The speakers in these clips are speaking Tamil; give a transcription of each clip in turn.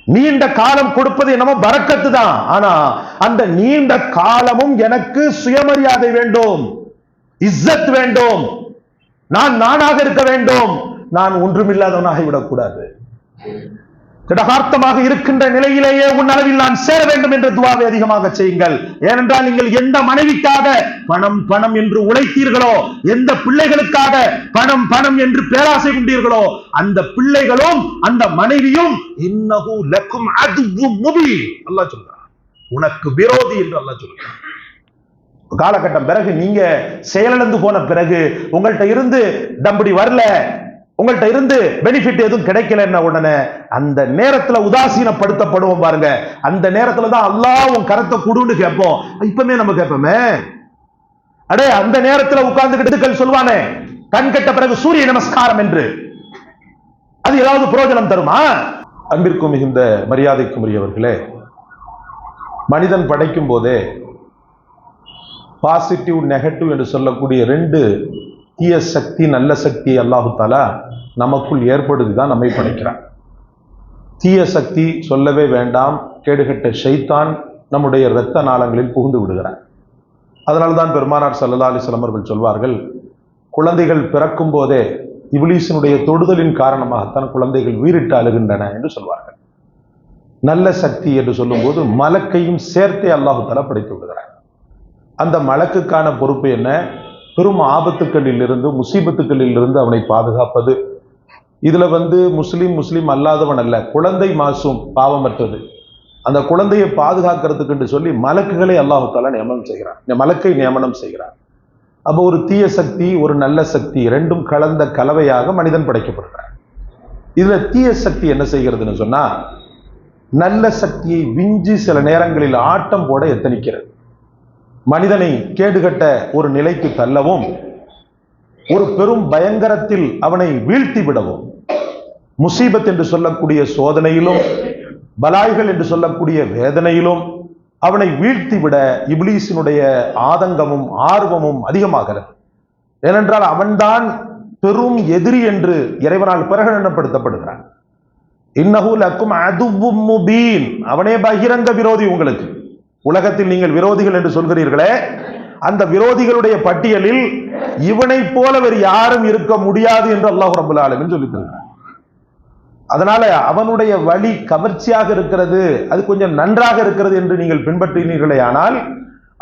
நீண்ட காலம் கொடுப்பது என்னமோ பரக்கத்து தான். ஆனா அந்த நீண்ட காலமும் எனக்கு சுயமரியாதை வேண்டும், இஸ்ஸத் வேண்டும், நான் நானாக இருக்க வேண்டும், நான் ஒன்றுமில்லாதவனாக விடக்கூடாது. திடகார்த்தமாக இருக்கின்ற நிலையிலேயே உன் அளவில் நான் சேர வேண்டும் என்ற துவாவை அதிகமாக செய்யுங்கள். ஏனென்றால் நீங்கள் எந்த மனைவிக்காக பணம் பணம் என்று உழைத்தீர்களோ, எந்த பிள்ளைகளுக்காக பணம் பணம் என்று பேராசை கொண்டீர்களோ, அந்த பிள்ளைகளும் அந்த மனைவியும் இன்னஹு லக்கும் அதுவும் முபீன் அல்லாஹ் சொல்றான், உனக்கு விரோதி என்று அல்லாஹ் சொல்றான். காலகட்டம் பிறகு நீங்க செயலிழந்து போன பிறகு உங்கள்கிட்ட இருந்து தம்படி வரல, உங்கள்கிட்ட இருந்து பெனிஃபிட் எதுவும் கிடைக்கலன்னா உடனே அந்த நேரத்துல உதாசீனப்படுத்தப்படுவோம் பாருங்க. அந்த நேரத்துல தான் அல்லாஹ் உன் கரத்தை குடுன்னு கேட்போம். இப்பமே நம்ம கேட்போமே, அடே அந்த நேரத்துல உட்கார்ந்துகிட்டு சொல்வானே கண் கட்ட பிறகு சூரிய நமஸ்காரம் என்று, அது ஏதாவது பிரயோஜனம் தருமா? அன்பிற்கும் மிகுந்த மரியாதைக்கும் உரியவர்களே, மனிதன் படைக்கும் போதே பாசிட்டிவ் நெகட்டிவ் என்று சொல்லக்கூடிய ரெண்டு தீய சக்தி நல்ல சக்தி அல்லாஹு தஆலா நமக்குள் ஏற்படுத்திதான் நம்மை படைக்கிறான். தீய சக்தி சொல்லவே வேண்டாம், கேடுகட்ட ஷைத்தான் நம்முடைய இரத்த நாளங்களில் புகுந்து விடுகிறான். அதனால்தான் பெருமானார் ஸல்லல்லாஹு அலைஹி வஸல்லம் அவர்கள் சொல்வார்கள், குழந்தைகள் பிறக்கும் போதே இப்லீஸினுடைய தொடுதலின் காரணமாகத்தான் குழந்தைகள் வீறிட்டு அழுகின்றன என்று சொல்வார்கள். நல்ல சக்தி என்று சொல்லும் போது மலக்கையும் சேர்த்தே அல்லாஹு தஆலா படைத்து விடுகிறார். அந்த மலக்குக்கான பொறுப்பு என்ன? பெரும் ஆபத்துக்களில் இருந்து முசீபத்துக்களில் இருந்து அவனை பாதுகாப்பது. இதுல முஸ்லிம் அல்லாதவன் அல்ல, குழந்தை மாசூம் பாவமற்றது, அந்த குழந்தையை பாதுகாக்கிறதுக்கு என்று சொல்லி மலக்குகளை அல்லாஹு தஆலா நியமனம் செய்கிறான், மலக்கை நியமனம் செய்கிறான். அப்போ ஒரு தீய சக்தி ஒரு நல்ல சக்தி ரெண்டும் கலந்த கலவையாக மனிதன் படைக்கப்படுகிறான். இதுல தீய சக்தி என்ன செய்கிறதுன்னு சொன்னா, நல்ல சக்தியை விஞ்சி சில நேரங்களில் ஆட்டம் போட எத்தனிக்கிறது. மனிதனை கேடுகட்ட ஒரு நிலைக்கு தள்ளவும், ஒரு பெரும் பயங்கரத்தில் அவனை வீழ்த்தி விடவும், முசீபத் என்று சொல்லக்கூடிய சோதனையிலும் பலாய்கள் என்று சொல்லக்கூடிய வேதனையிலும் அவனை வீழ்த்தி விட இப்லீஸினுடைய ஆதங்கமும் ஆர்வமும் அதிகமாகிறது. ஏனென்றால் அவன்தான் பெரும் எதிரி என்று இறைவனால் பிரகடனப்படுத்தப்படுகிறான். இன்னஹு லக்கும் அதுவும் முபீன், அவனே பகிரங்க விரோதி. உங்களுக்கு உலகத்தில் நீங்கள் விரோதிகள் என்று சொல்கிறீர்களே, அந்த விரோதிகளுடைய பட்டியலில் இவனை போல வேறு யாரும் இருக்க முடியாது என்று அல்லாஹ் ரப்பல் ஆலமீன் சொல்லித் தருகிறார். அதனால அவனுடைய வழி கவர்ச்சியாக இருக்கிறது, அது கொஞ்சம் நன்றாக இருக்கிறது என்று நீங்கள் பின்பற்றினீர்களே, ஆனால்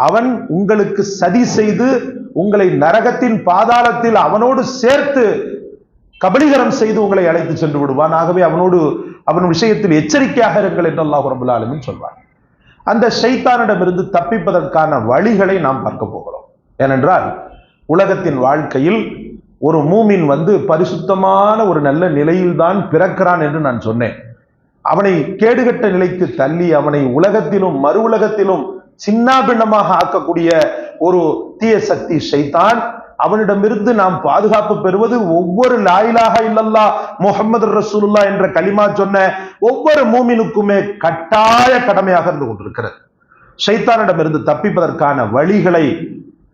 அவன் உங்களுக்கு சதி செய்து உங்களை நரகத்தின் பாதாளத்தில் அவனோடு சேர்த்து கபலீகரம் செய்து உங்களை அழைத்து சென்று விடுவான். ஆகவே அவன் விஷயத்தில் எச்சரிக்கையாக இருங்கள் என்று அல்லாஹ் ரப்பல் ஆலமீன் சொல்வார். அந்த ஷைத்தானிடமிருந்து தப்பிப்பதற்கான வழிகளை நாம் பார்க்க போகிறோம். ஏனென்றால் உலகத்தின் வாழ்க்கையில் ஒரு மூமின் பரிசுத்தமான ஒரு நல்ல நிலையில்தான் பிறக்கிறான் என்று நான் சொன்னேன். அவனை கேடுகட்ட நிலைக்கு தள்ளி அவனை உலகத்திலும் மறு உலகத்திலும் சின்னாபின்னமாக ஆக்கக்கூடிய ஒரு தீய சக்தி ஷைத்தான். அவனிடமிருந்து நாம் பாதுகாப்பு பெறுவது ஒவ்வொரு லா இலாஹா இல்லல்லாஹ் முஹம்மது ரசூலுல்லாஹ் என்ற கலிமா சொன்ன ஒவ்வொரு மூமினுக்குமே கட்டாய கடமையாக இருந்து கொண்டிருக்கிறது. ஷைத்தானிடமிருந்து தப்பிப்பதற்கான வழிகளை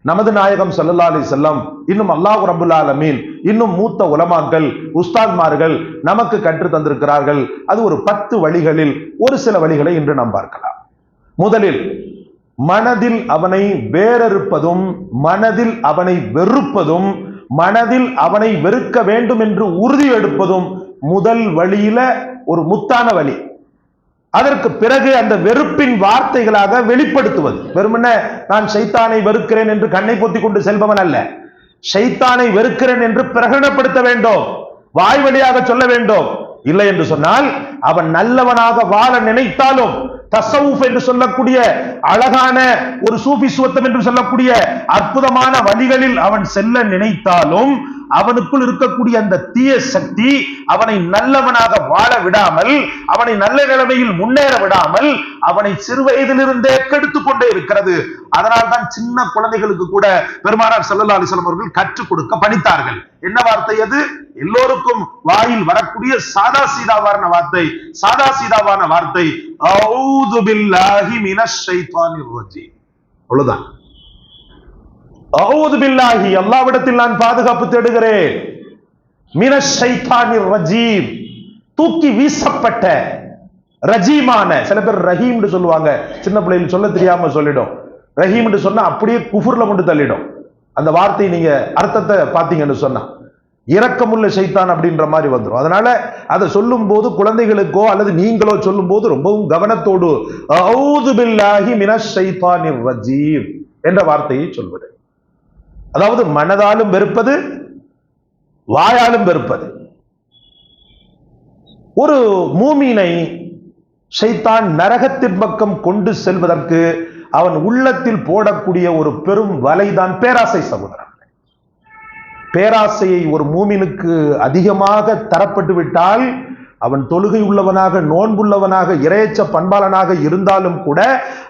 நமது நாயகம் ஸல்லல்லாஹு அலைஹி வஸல்லம், இன்னும் அல்லாஹ் ரப்பல் ஆலமீன், இன்னும் மூத்த உலமாக்கள் உஸ்தாத்மார்கள் நமக்கு கற்று தந்திருக்கிறார்கள். அது ஒரு 10 வழிகளில் ஒரு சில வழிகளை இன்று நாம் பார்க்கலாம். முதலில் மனதில் அவனை வேறறுப்பதும் மனதில் அவனை வெறுப்பதும் மனதில் அவனை வெறுக்க வேண்டும் என்று உறுதி எடுப்பதும் முதல் வழியில ஒரு முத்தான வழி. அதற்கு பிறகு அந்த வெறுப்பின் வார்த்தைகளாக வெளிப்படுத்துவது. வெறுமனே நான் ஷைத்தானை வெறுக்கிறேன் என்று கண்ணை பொத்திக் கொண்டு செல்பவன் அல்ல. ஷைத்தானை வெறுக்கிறேன் என்று பிரகடனப்படுத்த வேண்டும், வாய் வழியாக சொல்ல வேண்டும். இல்லை என்று சொன்னால் அவன் நல்லவனாக வாழ நினைத்தாலும், தஸவுஃப் என்று சொல்லக்கூடிய அழகான ஒரு சூஃபிசுவத்தம் என்று சொல்லக்கூடிய அற்புதமான வழிகளில் அவன் செல்ல நினைத்தாலும், அவனுக்குள் இருக்கக்கூடிய அந்த தீய சக்தி அவனை நல்லவனாக வாழ விடாமல், அவனை நல்ல நிலைமையில் முன்னேற விடாமல் அவனை சிறு வயதிலிருந்தே கெடுத்துக் கொண்டே இருக்கிறது. அதனால்தான் சின்ன குழந்தைகளுக்கு கூட பெருமானார் ஸல்லல்லாஹு அலைஹி வஸல்லம் அவர்கள் கற்றுக் கொடுக்க பணித்தார்கள். என்ன வார்த்தை அது? எல்லோருக்கும் வாயில் வரக்கூடிய சாதா சீதாவான வார்த்தை அஊது பில்லாஹி மினஷ் ஷைத்தானிர் ரஜீம். அவ்வளவுதான். அஊது பில்லாஹி, அல்லாஹ்விடத்தில் நான் பாதுகாப்பு தேடுகிறேன். மினஷ் ஷைத்தானிர் ரஜீம், தூக்கி வீசப்பட்ட ரஜீமான, சில பேர் ரஹீம்னு சொல்லுவாங்க, சின்ன பிள்ளைகள் சொல்ல தெரியாம சொல்லிடும். ரஹீம்னு சொன்னா அப்படியே குஃபுர்ல கொண்டு தள்ளிடும். அந்த வார்த்தை நீங்க அர்த்தத்தை பார்த்தீங்கன்னு சொன்னா இரக்கமுள்ள ஷைத்தான் அப்படின்ற மாதிரி வந்துடும். அதனால அதை சொல்லும் போது குழந்தைகளுக்கோ அல்லது நீங்களோ சொல்லும் போது ரொம்பவும் கவனத்தோடு அஊது பில்லாஹி மினஷ் ஷைத்தானிர் ரஜீம் என்ற வார்த்தையை சொல்வது. அதாவது மனதாலும் வெறுப்பது, வாயாலும் வெறுப்பது. ஒரு மூமினை ஷைத்தான் நரகத்தின் பக்கம் கொண்டு செல்வதற்கு அவன் உள்ளத்தில் போடக்கூடிய ஒரு பெரும் வலைதான் பேராசை. சகோதரன், பேராசையை ஒரு மூமினுக்கு அதிகமாக தரப்பட்டு விட்டால் அவன் தொழுகை உள்ளவனாக, நோன்புள்ளவனாக, இறையச்ச பண்பாளனாக இருந்தாலும் கூட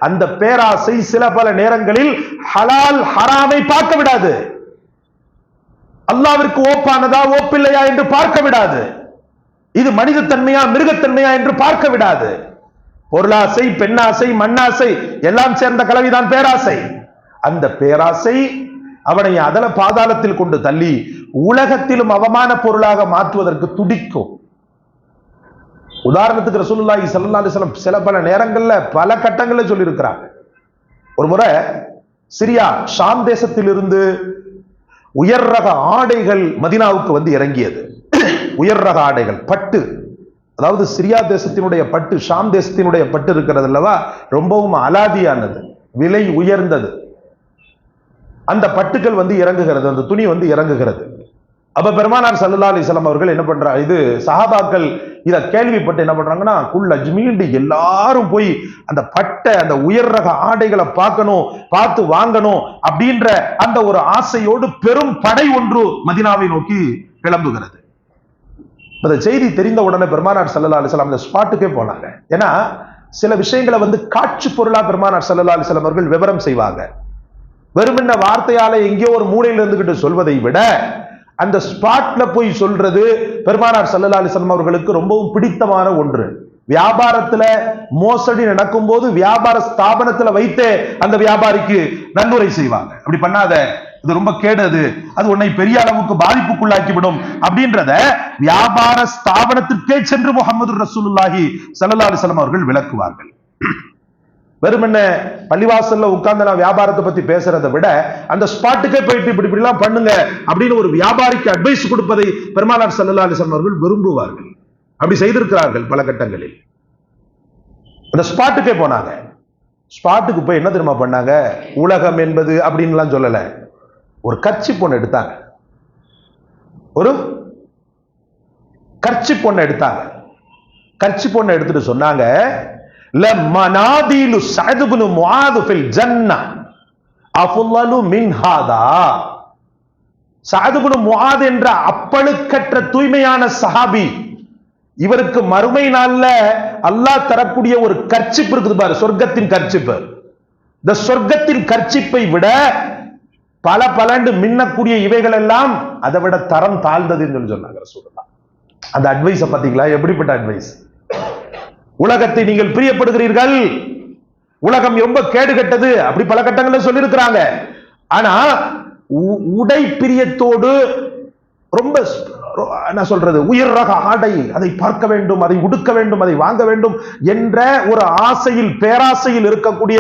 அந்த பேராசை சில பல நேரங்களில் ஹலால் ஹராமை பார்க்க விடாது. அல்லாவிற்கு ஓப்பானதா ஓப்பில்லையா என்று பார்க்க விடாது. இது மனித தன்மையா மிருகத்தன்மையா என்று பார்க்க விடாது. பொருளாசை, பெண்ணாசை, மண்ணாசை எல்லாம் சேர்ந்த கலவிதான் பேராசை. அந்த பேராசை அவனை அதல பாதாளத்தில் கொண்டு தள்ளி உலகத்திலும் அவமான பொருளாக மாற்றுவதற்கு துடிக்கும். உதாரணத்துக்கு ரசூலுல்லாஹி ஸல்லல்லாஹு அலைஹி வஸல்லம் சில பல நேரங்கள்ல பல கட்டங்கள்ல சொல்லி இருக்கிறாங்க. ஒரு முறை சிரியா ஷாம் தேசத்திலிருந்து உயர் ரக ஆடைகள் மதீனாவுக்கு வந்து இறங்கியது. உயர் ரக ஆடைகள், பட்டு, அதாவது சிரியா தேசத்தினுடைய பட்டு, ஷாம் தேசத்தினுடைய பட்டு இருக்கிறது அல்லவா, ரொம்பவும் அலாதியானது, விலை உயர்ந்தது. அந்த பட்டுக்கள் வந்து இறங்குகிறது, அந்த துணி வந்து இறங்குகிறது. அப்ப பெருமானார் ஸல்லல்லாஹு அலைஹி வஸல்லம் அவர்கள் என்ன பண்றாங்க, இது சஹாபாக்கள் இத கேள்விப்பட்டு என்ன பண்றாங்கன்னா, குல் அஜ்மீல் எல்லாரும் போய் அந்த பட்டை, அந்த உயர் ரக ஆடைகளை பார்க்கணும், பார்த்து வாங்கணும் அப்படின்ற அந்த ஒரு ஆசையோடு பெரும் படை ஒன்று மதீனாவை நோக்கி கிளம்புகிறது. அந்த செய்தி தெரிந்த உடனே பெருமானார் ஸல்லல்லாஹு அலைஹி வஸல்லம் அந்த ஸ்பாட்டுக்கே போனாங்க. ஏன்னா சில விஷயங்களை வந்து காட்சி பொருளா பெருமானார் ஸல்லல்லாஹு அலைஹி வஸல்லம் அவர்கள் விவரம் செய்வாங்க. வெறுமன்ன வார்த்தையால எங்கேயோ ஒரு மூலையில இருந்துகிட்டு சொல்வதை விட அந்த ஸ்பாட்ல போய் சொல்றது பெருமானார் ஸல்லல்லாஹு அலைஹி வஸல்லம் அவர்களுக்கு ரொம்பவும் பிடித்தமான ஒன்று. வியாபாரத்துல மோசடி நடக்கும் போது வியாபார ஸ்தாபனத்துல வைத்தே அந்த வியாபாரிக்கு நன்முறை செய்வாங்க. அப்படி பண்ணாத, இது ரொம்ப கேடு, அது உன்னை பெரிய அளவுக்கு பாதிப்புக்குள்ளாக்கிவிடும் அப்படின்றத வியாபார ஸ்தாபனத்திற்கே சென்று முஹம்மது ரசூலுல்லாஹி ஸல்லல்லாஹு அலைஹி வஸல்லம் அவர்கள் விளக்குவார்கள். வெறுமன்ன பள்ளிவாசல்ல உட்கார்ந்து நான் வியாபாரத்தை பத்தி பேசுறதை விட அந்த ஸ்பாட்டுக்கே போயிட்டு இப்படி இப்படிலாம் பண்ணுங்க அப்படின்னு ஒரு வியாபாரிக்கு அட்வைஸ் கொடுப்பதை பெருமானார் ஸல்லல்லாஹு அலைஹி வஸல்லம் அவர்கள் விரும்புவார்கள். அப்படி செய்திருக்கிறார்கள் பல கட்டங்களில். அந்த ஸ்பாட்டுக்கே போனாங்க. ஸ்பாட்டுக்கு போய் என்ன தெரியுமா பண்ணாங்க, உலகம் என்பது அப்படின்லாம் சொல்லல, ஒரு கர்ச்சிப் ஒண்ணு எடுத்தாங்க. ஒரு கர்ச்சிப் ஒண்ணு எடுத்தாங்க. கர்ச்சிப் ஒண்ணு எடுத்துட்டு சொன்னாங்க, லமனாதிலு சஅத் இப்னு முஆத் ஃபில் ஜன்னah அஃலலு மின் ஹாதா. சஅத் இப்னு முஆத் என்ற அப்பழுக்கற்ற தூய்மையான சஹாபி, இவருக்கு மறுமை நாள்ல அல்லாஹ் தரக்கூடிய ஒரு கர்ச்சிப் இருக்குது பாரு, சொர்க்கத்தின் கர்ச்சிப். இந்த சொர்க்கத்தின் கர்ச்சிப்பை விட பல பலண்டு மின்னக்கூடிய இவைகள் எல்லாம் அதை விட தரம் தாழ்ந்ததுன்னு சொன்னாங்க ரசூலுல்லாஹ். அந்த அட்வைஸ் பாத்தீங்களா, எப்படிப்பட்ட அட்வைஸ். உலகத்தை நீங்கள் பிரியப்படுகிறீர்கள், உலகம் ரொம்ப கேடு கெட்டது, அப்படி பல கட்டங்களில் சொல்லி இருக்கிறாங்க. ஆனா உடை பிரியத்தோடு ரொம்ப என்ன சொல்றது, உயர் ரக ஆடை, அதை பார்க்க வேண்டும், அதை உடுக்க வேண்டும், அதை வாங்க வேண்டும் என்ற ஒரு ஆசையில், பேராசையில் இருக்கக்கூடிய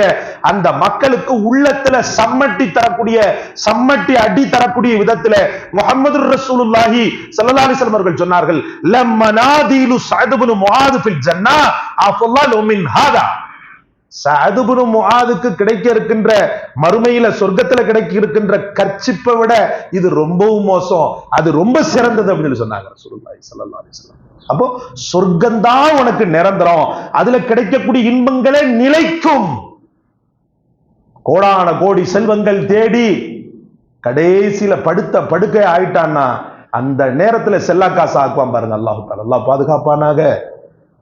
அந்த மக்களுக்கு உள்ளத்துல சம்மட்டி தரக்கூடிய, சம்மட்டி அடி தரக்கூடிய விதத்துல முஹம்மது ரசூலுல்லாஹி ஸல்லல்லாஹு அலைஹி வஸல்லம் அவர்கள் சொன்னார்கள், லமனாதிலு சஅத் இப்னு முஆத் ஃபில் ஜன்னah அஃலலு மின் ஹாதா. சஅத் இப்னு முஆதுக்கு கிடைக்க இருக்கின்ற மறுமையில சொர்க்கத்துல கிடைக்க இருக்கின்ற கர்ச்சிப்பை விட இது ரொம்பவும் மோசம், அது ரொம்ப சிறந்தது அப்படின்னு சொன்னாங்க ரசூலுல்லாஹி ஸல்லல்லாஹு அலைஹி வஸல்லம். அப்போ சொர்க்கம்தான் உனக்கு நிரந்தரம், அதுல கிடைக்கக்கூடிய இன்பங்களே நிலைக்கும். கோடான கோடி செல்வங்கள் தேடி கடைசியில படுத்த படுக்கை ஆயிட்டான்னா அந்த நேரத்துல செல்லா காசு ஆக்குவான் பாருங்க. அல்லாஹ் தஆலா அல்லாஹ் பாதுகாப்பானாக,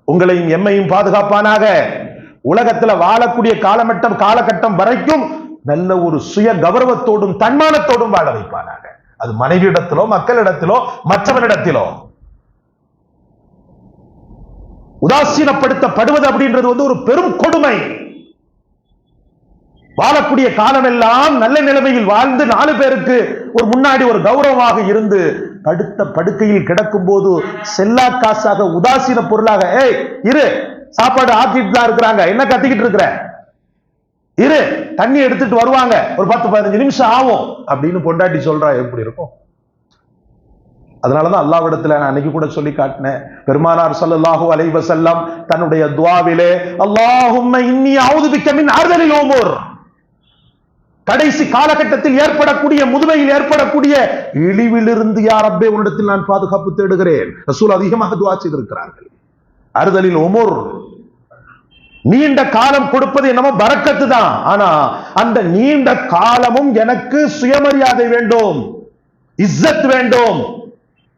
உங்களையும் எம்மையும் பாதுகாப்பானாக. உலகத்துல வாழக்கூடிய காலகட்டம் வரைக்கும் நல்ல ஒரு சுய கௌரவத்தோடும் தன்மானத்தோடும் வாழ வைப்பானாக. அது மனைவியிடத்திலோ, மக்களிடத்திலோ, மற்றவரிடத்திலோ. உதாசீனப்படுத்தப்படுவது அப்படின்றது வந்து ஒரு பெரும் கொடுமை. வாழக்கூடிய காலமெல்லாம் நல்ல நிலைமையில் வாழ்ந்து 4 பேருக்கு ஒரு முன்னாடி ஒரு கௌரவமாக இருந்து படுத்த படுக்கையில் கிடக்கும் போது செல்லா காசாக, உதாசீன பொருளாக, ஏய் இரு சாப்பாடு ஆக்கிட்டு தான் இருக்கிறாங்க, என்ன கத்திக்கிட்டு இருக்கிற, இரு தண்ணி எடுத்துட்டு வருவாங்க, ஒரு 10-15 நிமிஷம் ஆகும் அப்படின்னு பொண்டாட்டி சொல்றா, எப்படி இருக்கும்? அதனாலதான் அல்லாஹ்விடத்துல நான் அன்னைக்கு கூட சொல்லி காட்டினேன், பெருமானார் ஸல்லல்லாஹு அலைஹி வஸல்லம் தன்னுடைய துஆவிலே அல்லாஹும்ம இன்னி அஊது பிக்க மின் அர்தலில் உமூர், கடைசி காலகட்டத்தில் ஏற்படக்கூடிய, முதுமையில் ஏற்படக்கூடிய இழிவிலிருந்து யா ரப்பே உன்னிடத்தில் நான் பாதுகாப்பு தேடுகிறேன். ரசூல் அதிகமாக துஆ செய்திருக்கிறார்கள். அர்தலில் உமூர், நீண்ட காலம் கொடுப்பது என்னமோ பரக்கத்து தான், ஆனா அந்த நீண்ட காலமும் எனக்கு சுயமரியாதை வேண்டும், இஸ்ஸத் வேண்டும்,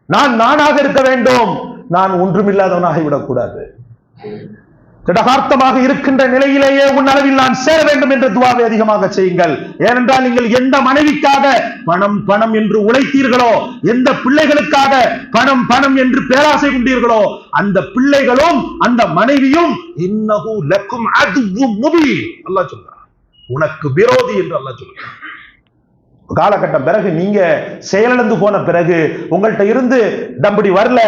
நான் நானாக இருக்க வேண்டும், நான் ஒன்றுமில்லாதவனாக விடக்கூடாது. திடகார்த்தமாக இருக்கின்ற நிலையிலேயே உன் அளவில் நான் சேர வேண்டும் என்ற துஆவை அதிகமாக செய்யுங்கள். ஏனென்றால் நீங்கள் எந்த மனைவிக்காக பணம் பணம் என்று உழைத்தீர்களோ, எந்த பிள்ளைகளுக்காக பணம் பணம் என்று பேராசை கொண்டீர்களோ, அந்த பிள்ளைகளும் அந்த மனைவியும் இன்னஹு லக்கும் அதுவும் முபீன் அல்லாஹ் சொல்றான், உனக்கு விரோதி என்று அல்லாஹ் சொல்றான். காலகட்டம் பிறகு நீங்க செயலிழந்து போன பிறகு உங்கள்கிட்ட இருந்து தம்படி வரல,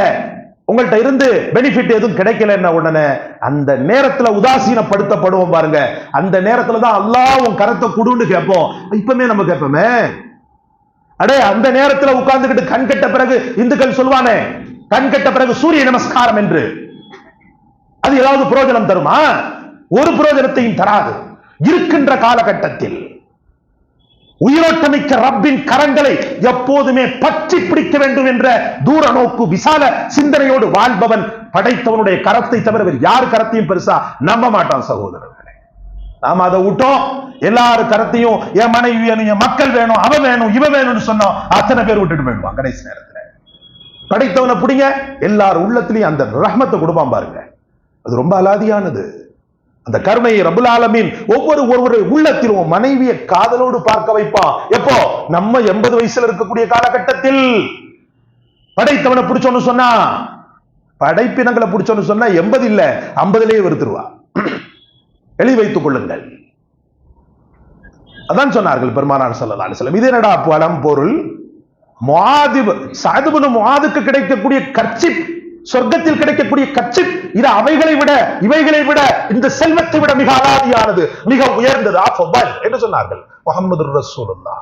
உங்கள்கிட்ட இருந்து பெனிஃபிட் எதுவும் கிடைக்கலன்னா உடனே அந்த நேரத்துல உதாசீனப்படுத்தப்படுவோம் பாருங்க. அந்த நேரத்துல தான் அல்லாஹ் உன் கரத்தை குடுன்னு கேட்போம். இப்பமே நம்ம கேட்போமே, அடே அந்த நேரத்துல உட்கார்ந்துகிட்டு கண் கட்ட பிறகு இந்துக்கள் சொல்வானே, கண் கட்ட பிறகு சூரிய நமஸ்காரம் என்று, அது ஏதாவது பிரயோஜனம் தருமா? ஒரு பிரயோஜனத்தையும் தராது. இருக்கின்ற காலகட்டத்தில் உயிரோட்டமிக்க ரப்பின் கரங்களை எப்போதுமே பற்றி பிடிக்க வேண்டும் என்ற தூர நோக்கு விசால சிந்தனையோடு வாழ்பவன் படைத்தவனுடைய கரத்தை தவிர வேறு யார் கரத்தையும் பெருசா நம்ப மாட்டான் சகோதரர்களே. நாம அதை விட்டோம், எல்லாரு கரத்தையும் என் மனைவி வேணும், என் மக்கள் வேணும், அவன் வேணும், இவன் வேணும்னு சொன்னோம், அத்தனை பேர் விட்டுட்டு போயிடுவான். கடைசி நேரத்தில் படைத்தவனை பிடிங்க, எல்லாரும் உள்ளத்திலையும் அந்த ரஹ்மத்தை கொடுப்பான் பாருங்க, அது ரொம்ப அலாதியானது. அந்த கருணையை ரப்புல் ஆலமீன் ஒவ்வொரு உள்ளத்திலும் மனைவியை காதலோடு பார்க்க வைப்பான். எப்போ? நம்ம 80 வயசுல இருக்கக்கூடிய காலகட்டத்தில் படைத்தவனை பிடிச்சோன்னு சொன்னா, படைப்பினங்களை பிடிச்சோன்னு சொன்னா 80 இல்ல 50லயே வெறுத்துருவா. எழுதி வைத்துக் கொள்ளுங்கள். அதான் சொன்னார்கள் பெருமானார் ஸல்லல்லாஹு அலைஹி வஸல்லம். இது என்னடா பலம் பொருள்? சஅத் இப்னு முஆதுக்கு கிடைக்கக்கூடிய கர்ச்சிப், சொர்க்கத்தில் கிடைக்கக்கூடிய கர்ச்சிப், இது அவைகளை விட இவைகளை விட இந்த செல்வத்தை விட மிக அலாதியானது, மிக உயர்ந்தது என்று சொன்னார்கள் முஹம்மதுர் ரசூலுல்லாஹ்.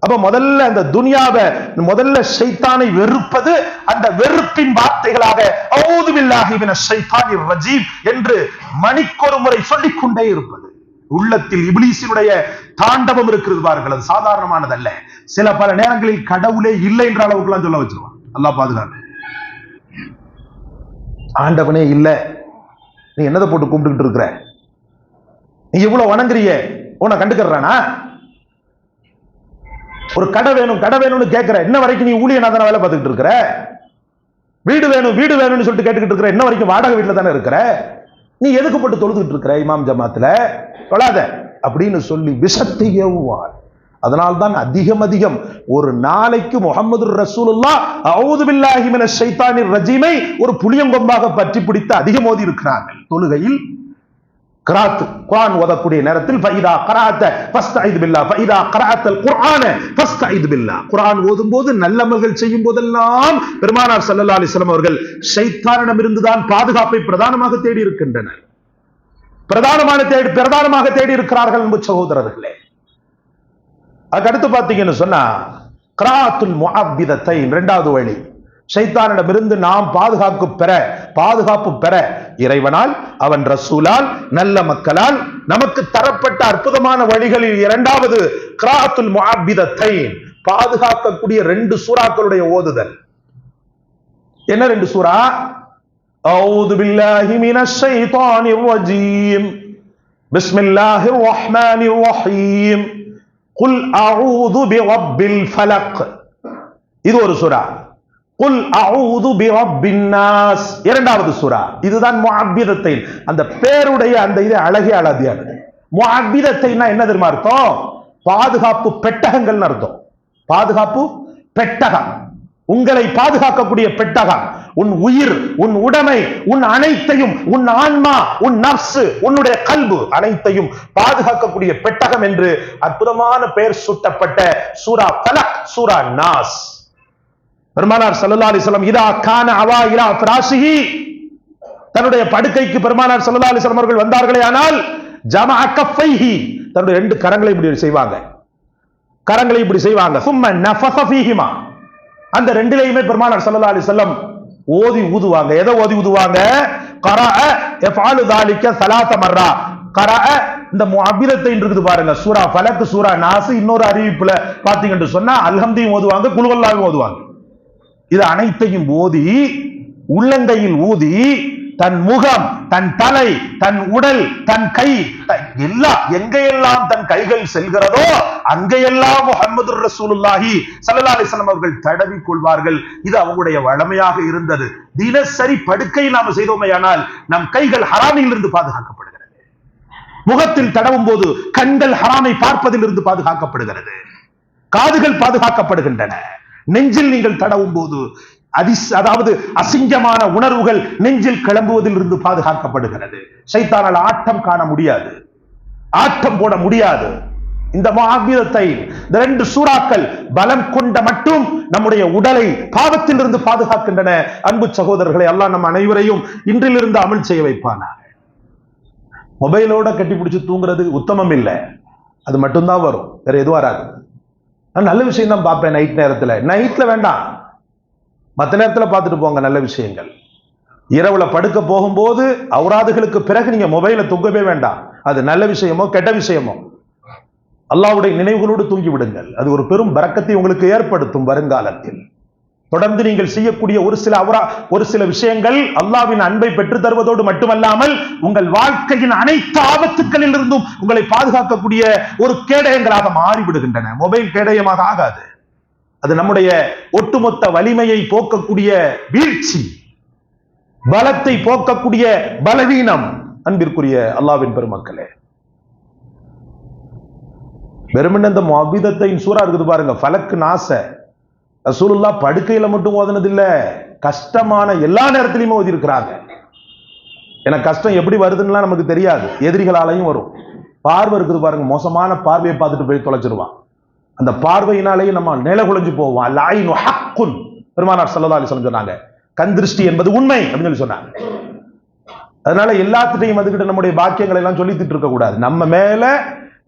அப்ப முதல்ல அந்த துனியாவை, முதல்ல ஷைத்தானை வெறுப்பது, அந்த வெறுப்பின் வார்த்தைகளாக அஊது பில்லாஹி மினஷ் ஷைத்தானிர் ரஜீம் என்று மணிக்கொரு முறை சொல்லிக் கொண்டே இருப்பது. உள்ளத்தில் இப்லீஸினுடைய தாண்டவம் இருக்கிறது பாருங்கள், அது சாதாரணமானதல்ல. சில பல நேரங்களில் கடவுளே இல்லை என்ற அளவுக்கு எல்லாம் சொல்ல வச்சிருவான். அல்லாஹ் பாதுகாப்பு. ஆண்டவனே இல்ல, நீ என்னதை போட்டு கும்பிட்டுக்கிட்டு இருக்கிற, நீ இவ்வளவு வணங்குறிய, உன்னை கண்டுக்கிறானா? ஒரு கடை வேணும் கடை வேணும்னு கேட்கிற, இன்ன வரைக்கும் நீ ஊழியனா தானே வேலை பார்த்துக்கிட்டு இருக்கிற? வீடு வேணும் வீடு வேணும்னு சொல்லிட்டு கேட்டுக்கிட்டு இருக்கிற, இன்ன வரைக்கும் வாடகை வீட்டுல தானே இருக்கிற? நீ எதுக்கு போட்டு தொழுதுகிட்டு இருக்கிற இமாம் ஜமாத்துல? தொழாத அப்படின்னு சொல்லி விஷத்தை ஏவுவார். அதனால்தான் அதிகம் ஒரு நாளைக்கு முஹம்மது ரசூலுல்லாஹ் அஊது பில்லாஹி மினஷ் ஷைத்தானிர் ரஜீமை ஒரு புளியங்கொம்பாக பற்றி பிடித்து அதிகம் ஓதி இருக்கிறார்கள். தொழுகையில் கிராத் குர்ஆன் ஓதக்கூடிய நேரத்தில் ஃபைதா கராஅத ஃபஸ்தஈது பில்லாஹ் ஃபைதா கராஅத்தல் குர்ஆன ஃபஸ்தஈது பில்லாஹ், குர்ஆன் ஓதும்போது நல்லமல்கள் செய்யும் போதெல்லாம் பெருமானார் ஸல்லல்லாஹு அலைஹி வஸல்லம் அவர்கள் ஷைத்தானிடமிருந்து தான் பாதுகாப்பை பிரதானமாக தேடி இருக்கின்றனர், பிரதானமாக தேடி இருக்கிறார்கள் என்பது சகோதரர்களே. அதுக்கடுத்து பார்த்தீங்கன்னு சொன்னா கிராத்துல் முஅவ்விதத்தைன், இரண்டாவது வழி ஷைத்தானிடமிருந்து நாம் பாதுகாப்பு பெற இறைவனால், அவன் ரசூலால், நல்ல மக்களால் நமக்கு தரப்பட்ட அற்புதமான வழிகளில் இரண்டாவது கிராத்துல் முஅவ்விதத்தைன், பாதுகாக்கக்கூடிய 2 சூறாக்களுடைய ஓதுதல். என்ன 2 சூரா? அஊது பில்லாஹி மினஷ் ஷைத்தானிர் ரஜீம், பிஸ்மில்லாஹிர் ரஹ்மானிர் ரஹீம், குல் அஊது பிரப்பில் ஃபலக், இது ஒரு சூரா. குல் அஊது பிரப்பின் நாஸ், இரண்டாவது சூரா. இதுதான் முஅவ்விதத்தைன். அந்த பேருடைய அந்த இது அழகே அலாதியானது. முஅவ்விதத்தைன்னா என்ன தெரியுமா அர்த்தம்? பாதுகாப்பு பெட்டகங்கள்னு அர்த்தம். பாதுகாப்பு பெட்டகம், உங்களை பாதுகாக்கக்கூடிய பெட்டகம். உன் உயிர், உன் உடைமை, உன் அனைத்தையும், உன் ஆன்மா, உன் நஃப்ஸ், உன்னுடைய கல்பு அனைத்தையும் பாதுகாக்கக்கூடிய பெட்டகம் என்று அற்புதமான பெயர் சூட்டப்பட்ட சூரா ஃபலக், சூரா நாஸ். பெருமானார் ஸல்லல்லாஹு அலைஹி வஸல்லம் இதா கான அவா இலா ஃபிராஷிஹி, தன்னுடைய படுக்கைக்கு பெருமானார் ஸல்லல்லாஹு அலைஹி வஸல்லம் அவர்கள் வந்தார்களே ஆனால் ஜமஅ கஃபைஹி, தன்னுடைய 2 கரங்களை இப்படி செய்வாங்க, கரங்களை இப்படி செய்வாங்க. சும்ம நஃபஸ ஃபீஹிமா, அந்த 2லையுமே பெருமானார் ஸல்லல்லாஹு அலைஹி வஸல்லம் ஓதி ஊதுவாங்க. எதை ஓதி ஊதுவாங்க? கரஅ யஃஅலு ذلك 3 மர்ரா. கரஅ இந்த முஅவ்விதத்தை இருக்குது பாருங்க, சூரா ஃபலக், சூரா நாஸ், இன்னொரு அறிவிப்புல பாத்தீங்கன்னு சொன்னா அல்ஹம்தையும் ஓதுவாங்க, குல் ஹுவல்லாஹும் ஓதுவாங்க. இது அனைத்தையும் ஓதி உள்ளங்கையில் ஊதி தன் முகம், தன் தலை, தன் உடல், தன் கை, எல்லாம் எங்கெல்லாம் தன் கைகள் செல்கிறதோ அங்கெல்லாம் முஹம்மதுர் ரசூலுல்லாஹி ஸல்லல்லாஹு அலைஹி வஸல்லம் அவர்கள் தடவி கொள்வார்கள். இது அவங்களுடைய வழமையாக இருந்தது. தினசரி படுக்கை நாம் செய்தோமேயானால் நம் கைகள் ஹராமில் இருந்து பாதுகாக்கப்படுகிறது. முகத்தில் தடவும் போது கண்கள் ஹராமை பார்ப்பதில் இருந்து பாதுகாக்கப்படுகிறது, காதுகள் பாதுகாக்கப்படுகின்றன. நெஞ்சில் நீங்கள் தடவும் போது அதாவது அசிங்கமான உணர்வுகள் நெஞ்சில் கிளம்புவதில் இருந்து பாதுகாக்கப்படுகிறது. ஷைத்தானால் ஆட்டம் காண முடியாது, ஆட்டம் போட முடியாது. இந்த முஅவ்விதத்தை, இந்த 2 சூறாக்கள் பலம் கொண்ட மட்டும் நம்முடைய உடலை பாவத்தில் இருந்து பாதுகாக்கின்றன. அன்பு சகோதரர்களை, அல்லாஹ் நம் அனைவரையும் இன்றிலிருந்து அமல் செய்ய வைப்பானாக. மொபைலோட கட்டி பிடிச்சு தூங்குறது உத்தமம் இல்லை, அது மட்டும்தான் வரும், வேற எதுவும் வராது. நான் நல்ல விஷயம் தான் பார்ப்பேன் நைட் நேரத்துல. நைட்ல வேண்டாம், மற்ற நேரத்துல பார்த்துட்டு போங்க நல்ல விஷயங்கள். இரவுல படுக்க போகும்போது அவுராதுகளுக்கு பிறகு நீங்க மொபைல தூங்கவே வேண்டாம். அது நல்ல விஷயமோ கெட்ட விஷயமோ அல்லாஹ்வுடைய நினைவுகளோடு தூங்கி விடுங்கள். அது ஒரு பெரும் பரக்கத்தை உங்களுக்கு ஏற்படுத்தும் வருங்காலத்தில். தொடர்ந்து நீங்கள் செய்யக்கூடிய ஒரு சில விஷயங்கள் அல்லாஹ்வின் அன்பை பெற்று தருவதோடு மட்டுமல்லாமல் உங்கள் வாழ்க்கையின் அனைத்து ஆபத்துக்களில் இருந்தும் உங்களை பாதுகாக்கக்கூடிய ஒரு கேடயங்களாக மாறிவிடுகின்றன. மொபைல் கேடயமாக ஆகாது, அது நம்முடைய ஒட்டுமொத்த வலிமையை போக்கக்கூடிய வீழ்ச்சி, பலத்தை போக்கக்கூடிய பலவீனம். அன்பிற்குரிய அல்லாஹ்வின் பெருமக்களே, வெறுமனே இந்த முஅவ்விதத்தை சூரா இருக்குது பாருங்க, ஃபலக் நாஸ ரசூலுல்லாஹ் படுக்கையில மட்டும் ஓதுனது இல்ல, கஷ்டமான எல்லா நேரத்திலையும் ஓதி இருக்கிறாங்க. எனக்கு கஷ்டம் எப்படி வருதுன்னு நமக்கு தெரியாது, எதிரிகளாலையும் வரும். பார்வை இருக்குது பாருங்க, மோசமான பார்வையை பார்த்துட்டு போய் தொலைச்சிருவான். அந்த பார்வையினாலேயே நம்ம நில குலைஞ்சு போவோம். அல்-ஐனு ஹக்குன், பெருமானார் ஸல்லல்லாஹு அலைஹி வஸல்லம் சொன்னாங்க, கண் திருஷ்டி என்பது உண்மை அப்படின்னு சொல்லி சொன்னாங்க. அதனால எல்லாத்துட்டையும் அதுக்கிட்ட நம்முடைய பாக்கியங்களை எல்லாம் சொல்லிட்டு இருக்க கூடாது. நம்ம மேல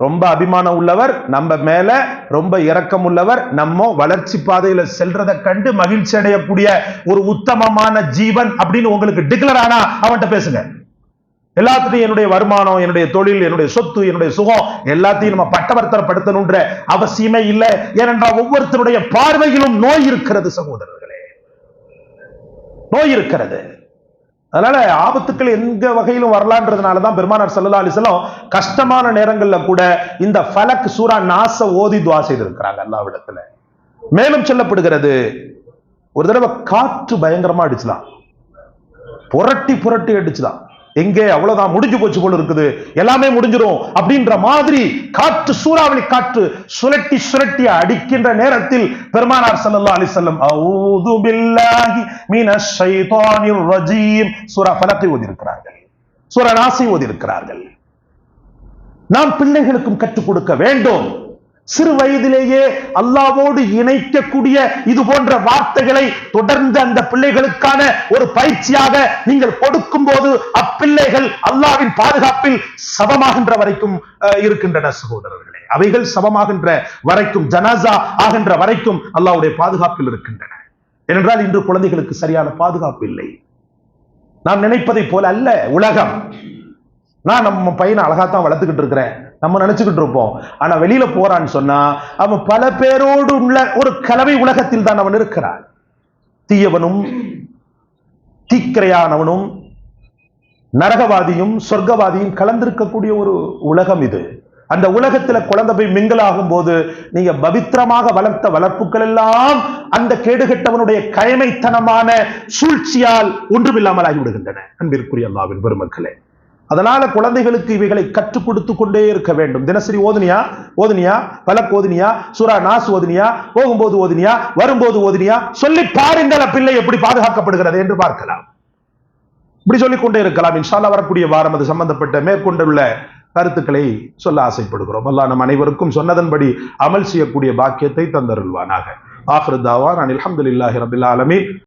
ரொம்ப அபிமானம் உள்ளவர், நம்ம மேல ரொம்ப இரக்கம் உள்ளவர், நம்ம வளர்ச்சி பாதையில செல்றதை கண்டு மகிழ்ச்சி அடையக்கூடிய ஒரு உத்தமமான ஜீவன் அப்படின்னு உங்களுக்கு டிக்ளேர் ஆனா அவன்கிட்ட பேசுங்க. எல்லாத்தையும் என்னுடைய வருமானம், என்னுடைய தொழில், என்னுடைய சொத்து, என்னுடைய சுகம் எல்லாத்தையும் நம்ம பட்டவர்த்தனப்படுத்தணும்ன்ற அவசியமே இல்லை. ஏனென்றால் ஒவ்வொருத்தருடைய பார்வையிலும் நோய் இருக்கிறது சகோதரர்களே, நோய் இருக்கிறது. அதனால ஆபத்துக்கள் எந்த வகையிலும் வரலான்றதுனாலதான் பெருமானார் ஸல்லல்லாஹு அலைஹி வஸல்லம் கஷ்டமான நேரங்கள்ல கூட இந்த ஃபலக், சூரா நாஸ ஓதி துஆ செய்திருக்கிறாங்க அல்லாஹ்விடத்துல. மேலும் சொல்லப்படுகிறது, ஒரு தடவை காற்று பயங்கரமா அடிச்சுதான், புரட்டி புரட்டி அடிச்சுதான். எங்கே அவ்வளவுதான், முடிஞ்சு போச்சு போல இருக்குது, எல்லாமே முடிஞ்சிரும் அப்படின்ற மாதிரி காற்று, சூறாவளி காற்று சுழட்டி சுழட்டி அடிக்கின்ற நேரத்தில் பெருமானார் ஸல்லல்லாஹு அலைஹி வஸல்லம் அஊது பில்லாஹி மினஷ் ஷைத்தானிர் ரஜீம் சூரா ஃபலக்கை ஓதி இருக்கிறார்கள், சூரா நாஸை ஓதி இருக்கிறார்கள். நாம் பிள்ளைகளுக்கும் கற்றுக் கொடுக்க வேண்டும். சிறு வயதிலேயே அல்லாஹ்வோடு இணைக்கக்கூடிய இது போன்ற வார்த்தைகளை தொடர்ந்து அந்த பிள்ளைகளுக்கான ஒரு பயிற்சியாக நீங்கள் கொடுக்கும் போது அப்பிள்ளைகள் அல்லாஹ்வின் பாதுகாப்பில் சமமாகின்ற வரைக்கும் இருக்கின்றன சகோதரர்களே. அவைகள் சமமாகின்ற வரைக்கும், ஜனாசா ஆகின்ற வரைக்கும் அல்லாஹ்வுடைய பாதுகாப்பில் இருக்கின்றன. ஏனென்றால் இன்று குழந்தைகளுக்கு சரியான பாதுகாப்பு இல்லை. நாம் நினைப்பதை போல அல்ல உலகம். நான் நம்ம பையனை அழகாத்தான் வளர்த்துக்கிட்டு இருக்கிறேன் நம்ம நினைச்சுக்கிட்டு இருப்போம். ஆனா வெளியில போறான்னு சொன்னா அவன் பல பேரோடு உள்ள ஒரு கலவை உலகத்தில் தான் அவன் இருக்கிறான். தீயவனும் தீக்கிரையானவனும் நரகவாதியும் சொர்க்கவாதியும் கலந்திருக்கக்கூடிய ஒரு உலகம் இது. அந்த உலகத்துல குழந்தை போய் மிங்கலாகும் போது நீங்க பவித்திரமாக வளர்த்த வளர்ப்புகள் எல்லாம் அந்த கேடுகட்டவனுடைய கயமைத்தனமான சூழ்ச்சியால் ஒன்றுமில்லாமல் ஆகிவிடுகின்றன. அன்பிற்குரிய அல்லாஹ்வின் பெருமக்களே, அதனால குழந்தைகளுக்கு இவைகளை கற்றுக் கொடுத்து கொண்டே இருக்க வேண்டும். தினசரி ஓதுனியா பலக் ஓதுனியா, சூரா நாஸ் ஓதுனியா, போகும்போது ஓதுனியா, வரும்போது ஓதுனியா, சொல்லி பாருங்கள் பிள்ளை எப்படி பாதுகாக்கப்படுகிறது என்று பார்க்கலாம். இப்படி சொல்லிக் கொண்டே இருக்கலாம். இன்ஷா அல்லாஹ் வரக்கூடிய வாரம் அது சம்பந்தப்பட்ட மேற்கொண்டுள்ள கருத்துக்களை சொல்ல ஆசைப்படுகிறோம். அல்லாஹ் நம் அனைவருக்கும் சொன்னதன்படி அமல் செய்யக்கூடிய பாக்கியத்தை தந்தருள்வானாக. ஆகிரு தாவான் அனில் ஹம்துலில்லாஹி ரப்பில் ஆலமீன்.